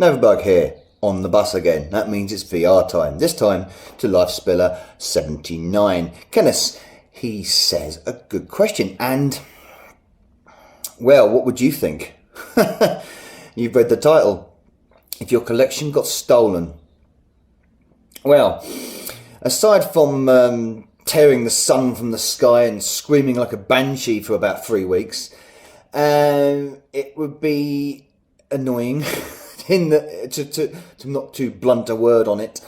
Noverberg here, on the bus again. That means it's VR time. This time to Lifespiller79. Kenneth, he says a good question. And, well, what would you think? You've read the title. If your collection got stolen. Well, aside from tearing the sun from the sky and screaming like a banshee for about 3 weeks, it would be annoying. To not too blunt a word on it,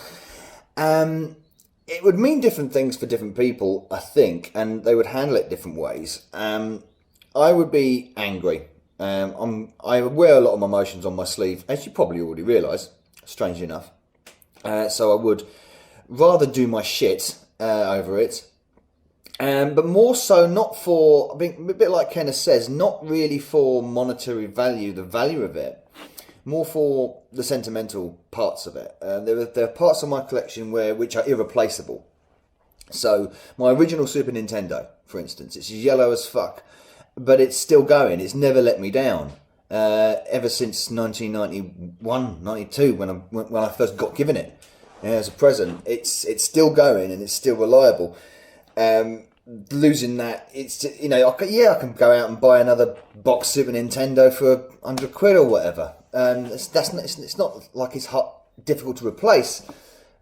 it would mean different things for different people, I think, and they would handle it different ways. I would be angry. I wear a lot of my emotions on my sleeve, as you probably already realise, strangely enough. So I would rather do my shit over it, but more so not for, a bit like Kenneth says, not really for monetary value, the value of it. More for the sentimental parts of it. There are parts of my collection which are irreplaceable. So my original Super Nintendo, for instance, it's yellow as fuck, but it's still going. It's never let me down. Ever since 1991, 92, when I first got given it as a present, it's still going and it's still reliable. Losing that, it's, you know, I can go out and buy another box Super Nintendo for £100 or whatever. It's not like it's difficult to replace,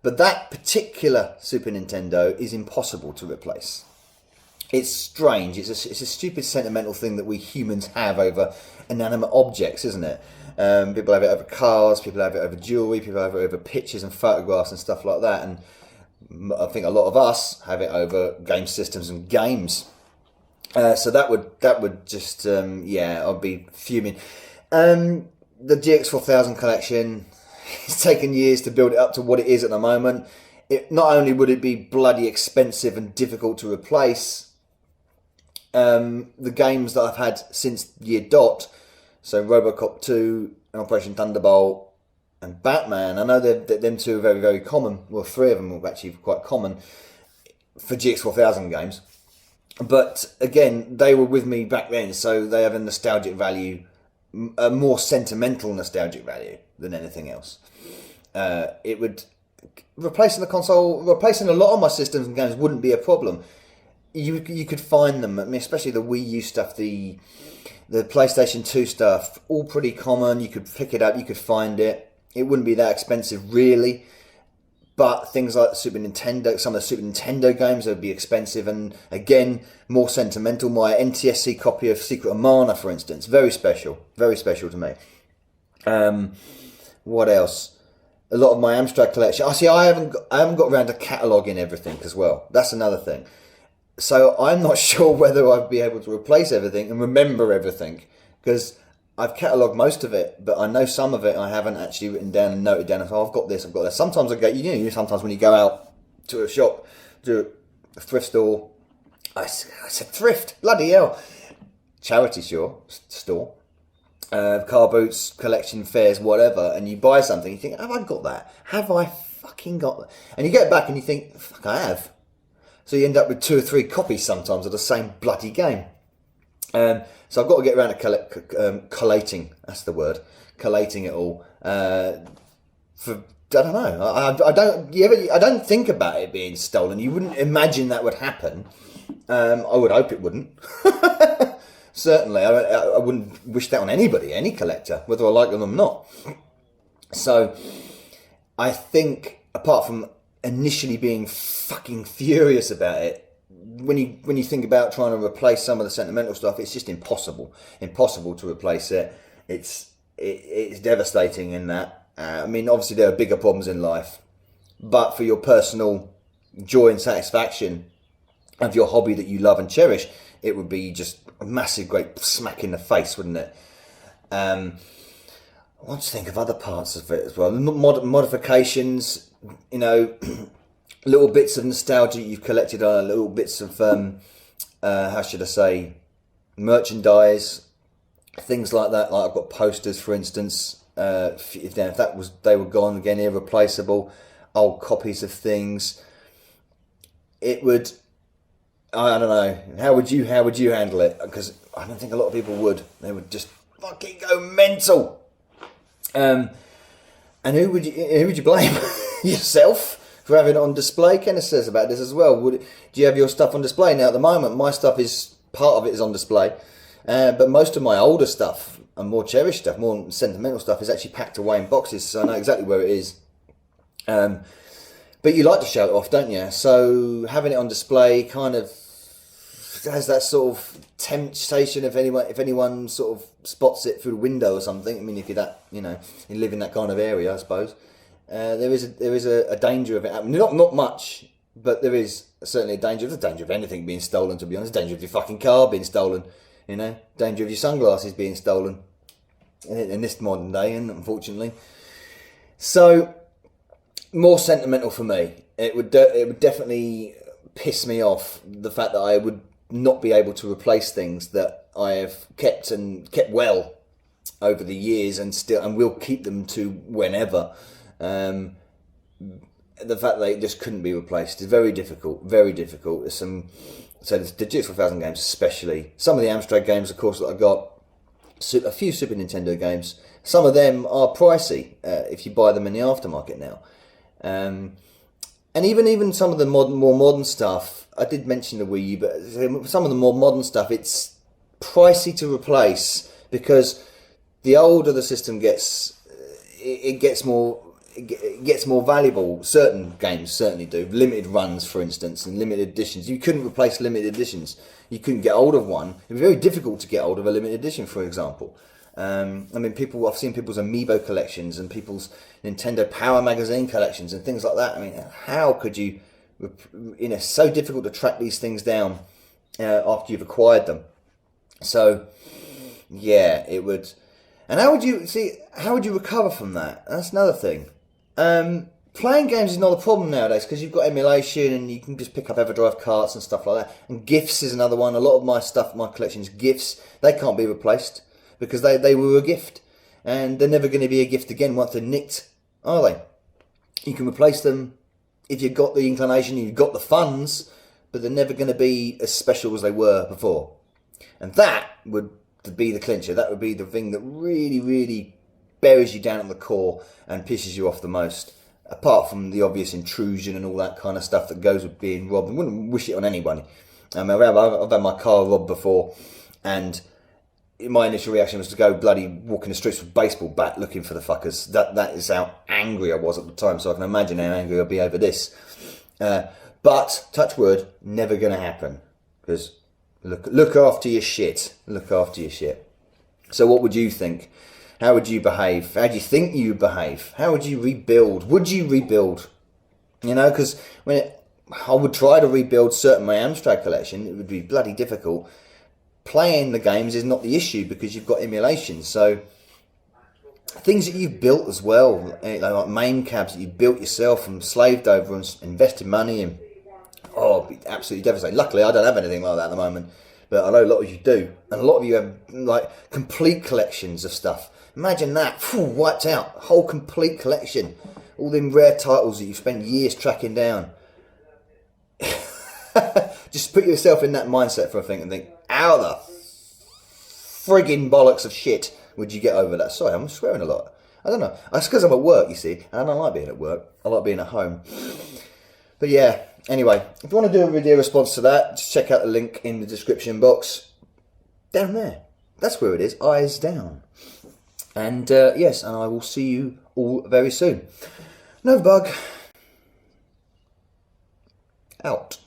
but that particular Super Nintendo is impossible to replace. It's strange. It's a stupid sentimental thing that we humans have over inanimate objects, isn't it? People have it over cars, people have it over jewellery, people have it over pictures and photographs and stuff like that, and I think a lot of us have it over game systems and games. So that would just I'd be fuming. The GX4000 collection, it's taken years to build it up to what it is at the moment. Not only would it be bloody expensive and difficult to replace, the games that I've had since year dot, so Robocop 2 and Operation Thunderbolt and Batman, I know them two are very, very common. Well, 3 of them are actually quite common for GX4000 games. But again, they were with me back then, so they have a nostalgic value, a more sentimental nostalgic value than anything else. It would, replacing the console, replacing a lot of my systems and games wouldn't be a problem. You could find them. I mean, especially the Wii U stuff, the PlayStation 2 stuff, all pretty common. You could pick it up, you could find it. It wouldn't be that expensive, really. But things like Super Nintendo, some of the Super Nintendo games would be expensive, and again, more sentimental. My NTSC copy of Secret of Mana, for instance, very special to me. What else? A lot of my Amstrad collection. I haven't got around to cataloguing everything as well. That's another thing. So I'm not sure whether I'd be able to replace everything and remember everything, because I've catalogued most of it, but I know some of it I haven't actually written down and noted down. So I've got this, I've got that. Sometimes I go, sometimes when you go out to a shop, to a thrift store, I said thrift, bloody hell, charity store, car boots, collection fairs, whatever, and you buy something, you think, have I got that? Have I fucking got that? And you get back and you think, fuck, I have. So you end up with 2 or 3 copies sometimes of the same bloody game. So I've got to get around to collating. That's the word, collating it all. I don't know. I don't think about it being stolen. You wouldn't imagine that would happen. I would hope it wouldn't. Certainly, I wouldn't wish that on anybody, any collector, whether I like them or not. So I think, apart from initially being fucking furious about it, when you think about trying to replace some of the sentimental stuff, it's just impossible to replace it. It's devastating in that. I mean, obviously there are bigger problems in life, but for your personal joy and satisfaction of your hobby that you love and cherish, it would be just a massive, great smack in the face, wouldn't it? I want to think of other parts of it as well. Modifications, little bits of nostalgia you've collected on, little bits of, merchandise, things like that. Like I've got posters, for instance. If they were gone, again, irreplaceable. Old copies of things. It would, I don't know. How would you handle it? Because I don't think a lot of people would. They would just fucking go mental. And who would you blame? Yourself for having it on display? Kenneth says about this as well. Do you have your stuff on display? Now at the moment my stuff is, part of it is on display, but most of my older stuff and more cherished stuff, more sentimental stuff, is actually packed away in boxes, so I know exactly where it is. But you like to show it off, don't you? So having it on display kind of has that sort of temptation if anyone sort of spots it through the window or something. I mean, if you're that, you live in that kind of area, I suppose. There is a danger of it happening. Not much, but there is certainly a danger. There's a danger of anything being stolen, to be honest. Danger of your fucking car being stolen, Danger of your sunglasses being stolen in this modern day, and unfortunately. So, more sentimental for me. It would definitely piss me off, the fact that I would not be able to replace things that I have kept well over the years, and will keep them to whenever. The fact that they just couldn't be replaced is very difficult. There's the Digital 1000 games, especially some of the Amstrad games, of course, that I got. A few Super Nintendo games. Some of them are pricey if you buy them in the aftermarket now. And even some of the more modern stuff, I did mention the Wii U, but some of the more modern stuff, it's pricey to replace, because the older the system gets, it gets more valuable. Certain games certainly do. Limited runs, for instance, and limited editions. You couldn't replace limited editions. You couldn't get hold of one. It was very difficult to get hold of a limited edition, for example. I've seen people's Amiibo collections and people's Nintendo Power Magazine collections and things like that. I mean, how could you, so difficult to track these things down after you've acquired them. So, yeah, it would. And how would you recover from that? That's another thing. Playing games is not a problem nowadays, because you've got emulation and you can just pick up EverDrive carts and stuff like that. And GIFs is another one. A lot of my stuff, my collection is GIFs. They can't be replaced, because they were a gift, and they're never going to be a gift again once they're nicked, are they? You can replace them if you've got the inclination, you've got the funds, but they're never going to be as special as they were before. And that would be the clincher. That would be the thing that really, really buries you down at the core and pisses you off the most. Apart from the obvious intrusion and all that kind of stuff that goes with being robbed. I wouldn't wish it on anybody. I've had my car robbed before, and my initial reaction was to go bloody walking the streets with a baseball bat looking for the fuckers. That is how angry I was at the time, so I can imagine how angry I'll be over this. But, touch wood, never going to happen. Because look after your shit. Look after your shit. So what would you think? How would you behave? How do you think you would behave? How would you rebuild? Would you rebuild? Because I would try to rebuild certain my Amstrad collection, it would be bloody difficult. Playing the games is not the issue, because you've got emulation. So things that you've built as well, like main cabs that you built yourself and slaved over and invested money in, it'd be absolutely devastating. Luckily, I don't have anything like that at the moment, but I know a lot of you do, and a lot of you have like complete collections of stuff. Imagine that, wiped out, whole complete collection, all them rare titles that you've spent years tracking down. Just put yourself in that mindset for a thing and think, how the friggin' bollocks of shit would you get over that? Sorry, I'm swearing a lot. I don't know. It's because I'm at work, you see, and I don't like being at work. I like being at home. But yeah, anyway, if you want to do a video response to that, just check out the link in the description box. Down there. That's where it is, eyes down. And yes, and I will see you all very soon. No bug. Out.